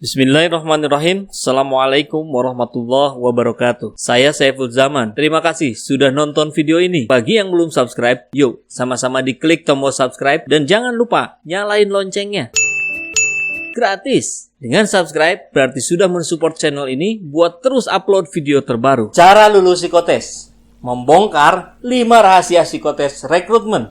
Bismillahirrahmanirrahim. Assalamualaikum warahmatullahi wabarakatuh. Saya Saiful Zaman. Terima kasih sudah nonton video ini. Bagi yang belum subscribe, yuk sama-sama diklik tombol subscribe dan jangan lupa nyalain loncengnya. Gratis. Dengan subscribe berarti sudah mensupport channel ini buat terus upload video terbaru. Cara lulus psikotes. Membongkar 5 rahasia psikotes rekrutmen.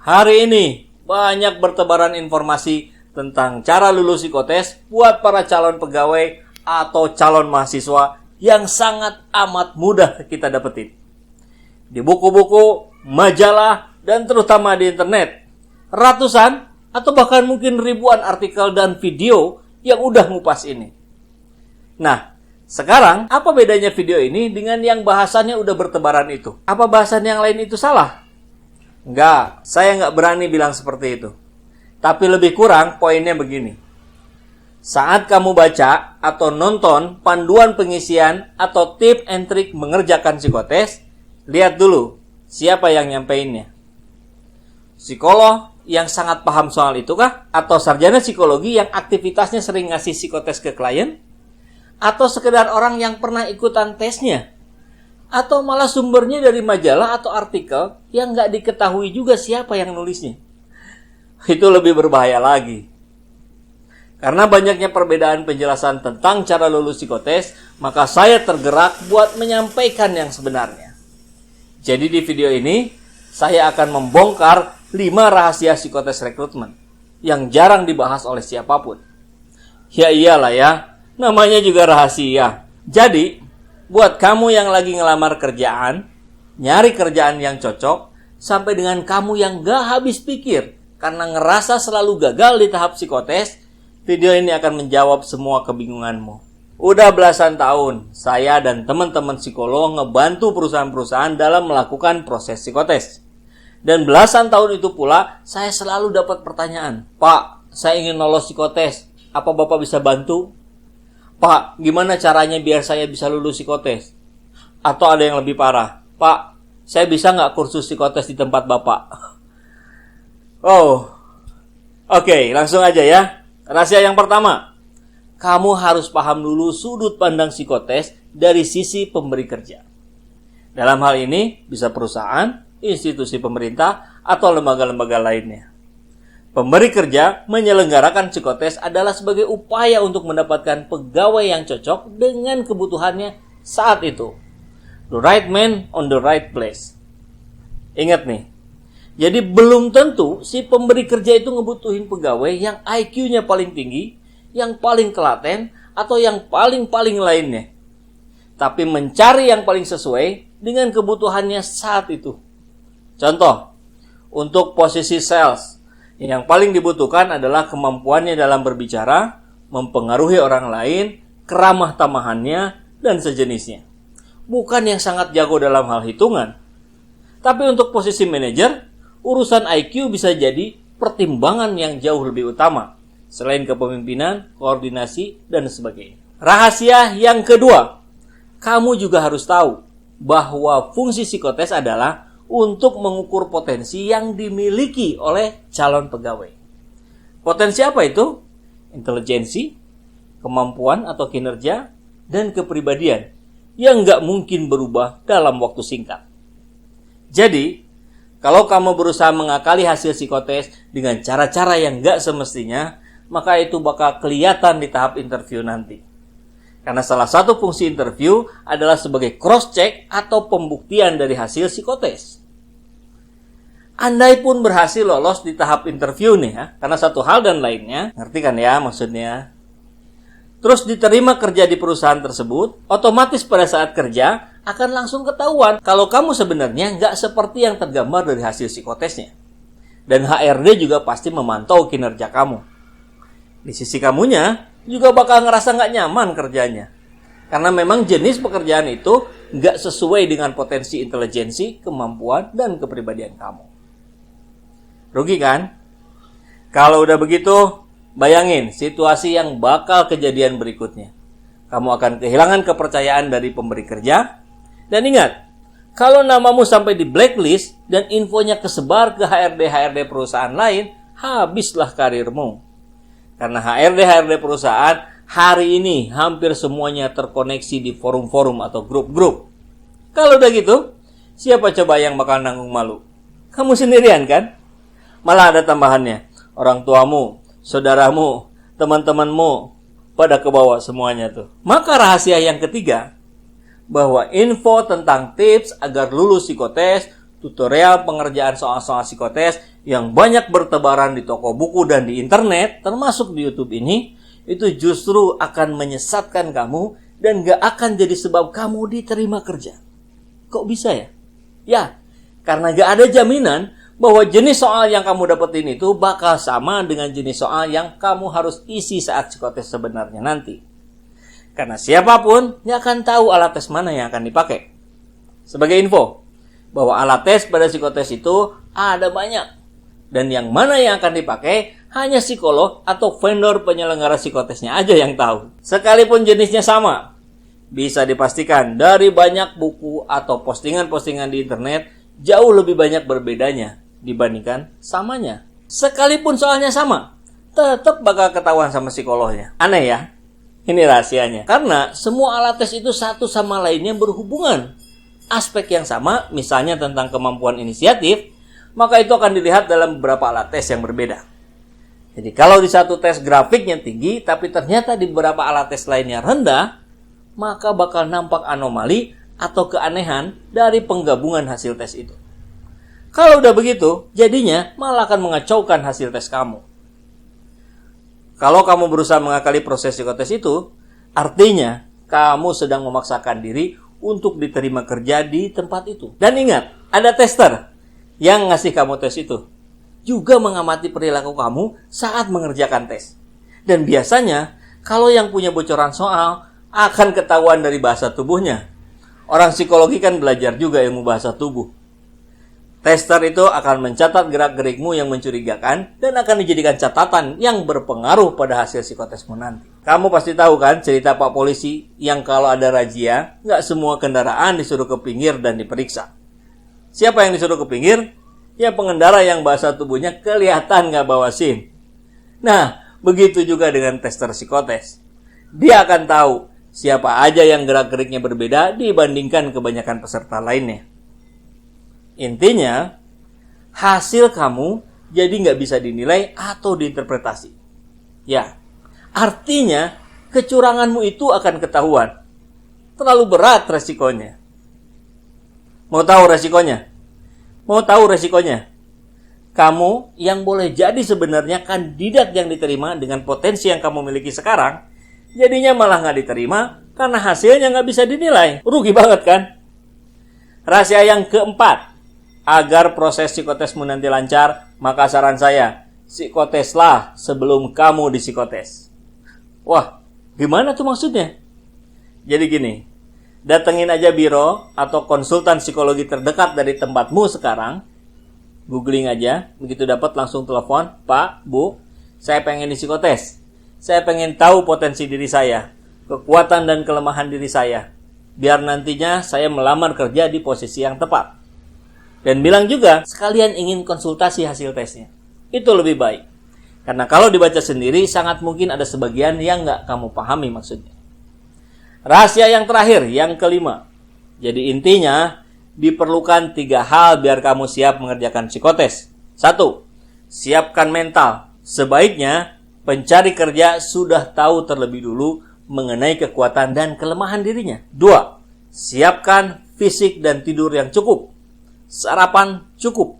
Hari ini banyak bertebaran informasi tentang cara lulus psikotes buat para calon pegawai atau calon mahasiswa yang sangat amat mudah kita dapetin. Di buku-buku, majalah, dan terutama di internet, ratusan atau bahkan mungkin ribuan artikel dan video yang udah ngupas ini. Nah, sekarang apa bedanya video ini dengan yang bahasannya udah bertebaran itu? Apa bahasan yang lain itu salah? Enggak, saya nggak berani bilang seperti itu. Tapi lebih kurang poinnya begini. Saat kamu baca atau nonton panduan pengisian atau tip and trik mengerjakan psikotes, lihat dulu siapa yang nyampeinnya. Psikolog yang sangat paham soal itu kah? Atau sarjana psikologi yang aktivitasnya sering ngasih psikotes ke klien? Atau sekedar orang yang pernah ikutan tesnya? Atau malah sumbernya dari majalah atau artikel yang nggak diketahui juga siapa yang nulisnya. Itu lebih berbahaya lagi. Karena banyaknya perbedaan penjelasan tentang cara lulus psikotes, maka saya tergerak buat menyampaikan yang sebenarnya. Jadi di video ini, saya akan membongkar 5 rahasia psikotes rekrutmen yang jarang dibahas oleh siapapun. Ya iyalah ya, namanya juga rahasia. Jadi, buat kamu yang lagi ngelamar kerjaan, nyari kerjaan yang cocok, sampai dengan kamu yang gak habis pikir karena ngerasa selalu gagal di tahap psikotes, video ini akan menjawab semua kebingunganmu. Udah belasan tahun, saya dan teman-teman psikolog ngebantu perusahaan-perusahaan dalam melakukan proses psikotes. Dan belasan tahun itu pula, saya selalu dapat pertanyaan, "Pak, saya ingin lolos psikotes, apa Bapak bisa bantu?" "Pak, gimana caranya biar saya bisa lulus psikotes?" Atau ada yang lebih parah, "Pak, saya bisa nggak kursus psikotes di tempat Bapak?" Oke, langsung aja ya. Rahasia yang pertama, kamu harus paham dulu sudut pandang psikotes dari sisi pemberi kerja. Dalam hal ini, bisa perusahaan, institusi pemerintah, atau lembaga-lembaga lainnya. Pemberi kerja menyelenggarakan psikotes adalah sebagai upaya untuk mendapatkan pegawai yang cocok dengan kebutuhannya saat itu. The right man on the right place. Ingat nih, jadi belum tentu si pemberi kerja itu ngebutuhin pegawai yang IQ-nya paling tinggi, yang paling telaten, atau yang paling-paling lainnya. Tapi mencari yang paling sesuai dengan kebutuhannya saat itu. Contoh, untuk posisi sales, yang paling dibutuhkan adalah kemampuannya dalam berbicara, mempengaruhi orang lain, keramah tamahannya, dan sejenisnya. Bukan yang sangat jago dalam hal hitungan. Tapi untuk posisi manajer, urusan IQ bisa jadi pertimbangan yang jauh lebih utama, selain kepemimpinan, koordinasi, dan sebagainya. Rahasia yang kedua, kamu juga harus tahu bahwa fungsi psikotes adalah untuk mengukur potensi yang dimiliki oleh calon pegawai. Potensi apa itu? Intelijensi, kemampuan atau kinerja, dan kepribadian yang nggak mungkin berubah dalam waktu singkat. Jadi, kalau kamu berusaha mengakali hasil psikotes dengan cara-cara yang nggak semestinya, maka itu bakal kelihatan di tahap interview nanti. Karena salah satu fungsi interview adalah sebagai cross-check atau pembuktian dari hasil psikotes. Andai pun berhasil lolos di tahap interview nih ya, karena satu hal dan lainnya, ngerti kan ya maksudnya? Terus diterima kerja di perusahaan tersebut, otomatis pada saat kerja akan langsung ketahuan kalau kamu sebenarnya nggak seperti yang tergambar dari hasil psikotesnya. Dan HRD juga pasti memantau kinerja kamu. Di sisi kamunya juga bakal ngerasa nggak nyaman kerjanya. Karena memang jenis pekerjaan itu nggak sesuai dengan potensi intelijensi, kemampuan, dan kepribadian kamu. Rugi kan? Kalau udah begitu, bayangin situasi yang bakal kejadian berikutnya. Kamu akan kehilangan kepercayaan dari pemberi kerja. Dan ingat, Kalau namamu sampai di blacklist dan infonya kesebar ke HRD-HRD perusahaan lain, habislah karirmu. Karena HRD-HRD perusahaan hari ini hampir semuanya terkoneksi di forum-forum atau grup-grup. Kalau udah gitu, siapa coba yang bakal nanggung malu? Kamu sendirian kan? Malah ada tambahannya, orang tuamu, saudaramu, teman-temanmu, pada kebawa semuanya tuh. Maka rahasia yang ketiga, bahwa info tentang tips agar lulus psikotes, tutorial pengerjaan soal-soal psikotes yang banyak bertebaran di toko buku dan di internet, termasuk di YouTube ini, itu justru akan menyesatkan kamu dan gak akan jadi sebab kamu diterima kerja. Kok bisa ya? Ya, karena gak ada jaminan bahwa jenis soal yang kamu dapetin itu bakal sama dengan jenis soal yang kamu harus isi saat psikotes sebenarnya nanti. Karena siapapun nggak akan tahu alat tes mana yang akan dipakai. Sebagai info, bahwa alat tes pada psikotes itu ada banyak. Dan yang mana yang akan dipakai hanya psikolog atau vendor penyelenggara psikotesnya aja yang tahu. Sekalipun jenisnya sama, bisa dipastikan dari banyak buku atau postingan-postingan di internet jauh lebih banyak berbedanya dibandingkan samanya. Sekalipun soalnya sama, tetap bakal ketahuan sama psikolognya. Aneh ya? Ini rahasianya. Karena semua alat tes itu satu sama lainnya berhubungan. Aspek yang sama, misalnya tentang kemampuan inisiatif, maka itu akan dilihat dalam beberapa alat tes yang berbeda. Jadi kalau di satu tes grafiknya tinggi, tapi ternyata di beberapa alat tes lainnya rendah, maka bakal nampak anomali atau keanehan dari penggabungan hasil tes itu. Kalau udah begitu, jadinya malah akan mengacaukan hasil tes kamu. Kalau kamu berusaha mengakali proses psikotes itu, artinya kamu sedang memaksakan diri untuk diterima kerja di tempat itu. Dan ingat, ada tester yang ngasih kamu tes itu. Juga mengamati perilaku kamu saat mengerjakan tes. Dan biasanya, kalau yang punya bocoran soal, akan ketahuan dari bahasa tubuhnya. Orang psikologi kan belajar juga ilmu bahasa tubuh. Tester itu akan mencatat gerak-gerikmu yang mencurigakan dan akan dijadikan catatan yang berpengaruh pada hasil psikotesmu nanti. Kamu pasti tahu kan cerita Pak Polisi yang kalau ada razia, nggak semua kendaraan disuruh ke pinggir dan diperiksa. Siapa yang disuruh ke pinggir? Ya pengendara yang bahasa tubuhnya kelihatan nggak bawa SIM. Nah, begitu juga dengan tester psikotes. Dia akan tahu siapa aja yang gerak-geriknya berbeda dibandingkan kebanyakan peserta lainnya. Intinya, hasil kamu jadi nggak bisa dinilai atau diinterpretasi. Ya, artinya kecuranganmu itu akan ketahuan. Terlalu berat resikonya. Mau tahu resikonya? Mau tahu resikonya? Kamu yang boleh jadi sebenarnya kandidat yang diterima dengan potensi yang kamu miliki sekarang, jadinya malah nggak diterima karena hasilnya nggak bisa dinilai. Rugi banget kan? Rahasia yang keempat, agar proses psikotesmu nanti lancar, maka saran saya, psikoteslah sebelum kamu disikotes. Wah, gimana tuh maksudnya? Jadi gini, datengin aja biro atau konsultan psikologi terdekat dari tempatmu sekarang, googling aja, begitu dapat langsung telepon, Pak, Bu, saya pengen disikotes. Saya pengen tahu potensi diri saya, kekuatan dan kelemahan diri saya, biar nantinya saya melamar kerja di posisi yang tepat. Dan bilang juga, sekalian ingin konsultasi hasil tesnya. Itu lebih baik. Karena kalau dibaca sendiri, sangat mungkin ada sebagian yang nggak kamu pahami maksudnya. Rahasia yang terakhir, yang kelima. Jadi intinya, diperlukan 3 hal biar kamu siap mengerjakan psikotes. 1. Siapkan mental. Sebaiknya, pencari kerja sudah tahu terlebih dulu mengenai kekuatan dan kelemahan dirinya. 2. Siapkan fisik dan tidur yang cukup. Sarapan cukup.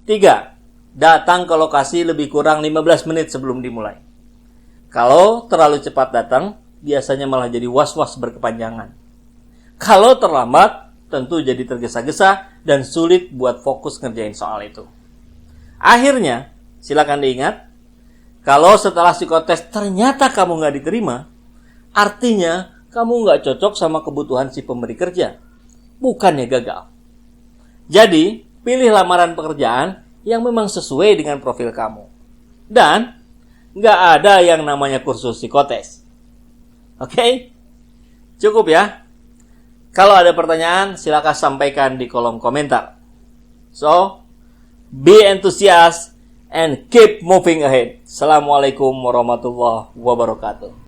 3. Datang ke lokasi lebih kurang 15 menit sebelum dimulai. Kalau terlalu cepat datang, biasanya malah jadi was-was berkepanjangan. Kalau terlambat, tentu jadi tergesa-gesa dan sulit buat fokus ngerjain soal itu. Akhirnya, silakan diingat, kalau setelah psikotes ternyata kamu nggak diterima, artinya kamu nggak cocok sama kebutuhan si pemberi kerja. Bukannya gagal. Jadi, pilih lamaran pekerjaan yang memang sesuai dengan profil kamu. Dan, nggak ada yang namanya kursus psikotes. Oke? Cukup ya? Kalau ada pertanyaan, silakan sampaikan di kolom komentar. So, be enthusiastic and keep moving ahead. Assalamualaikum warahmatullahi wabarakatuh.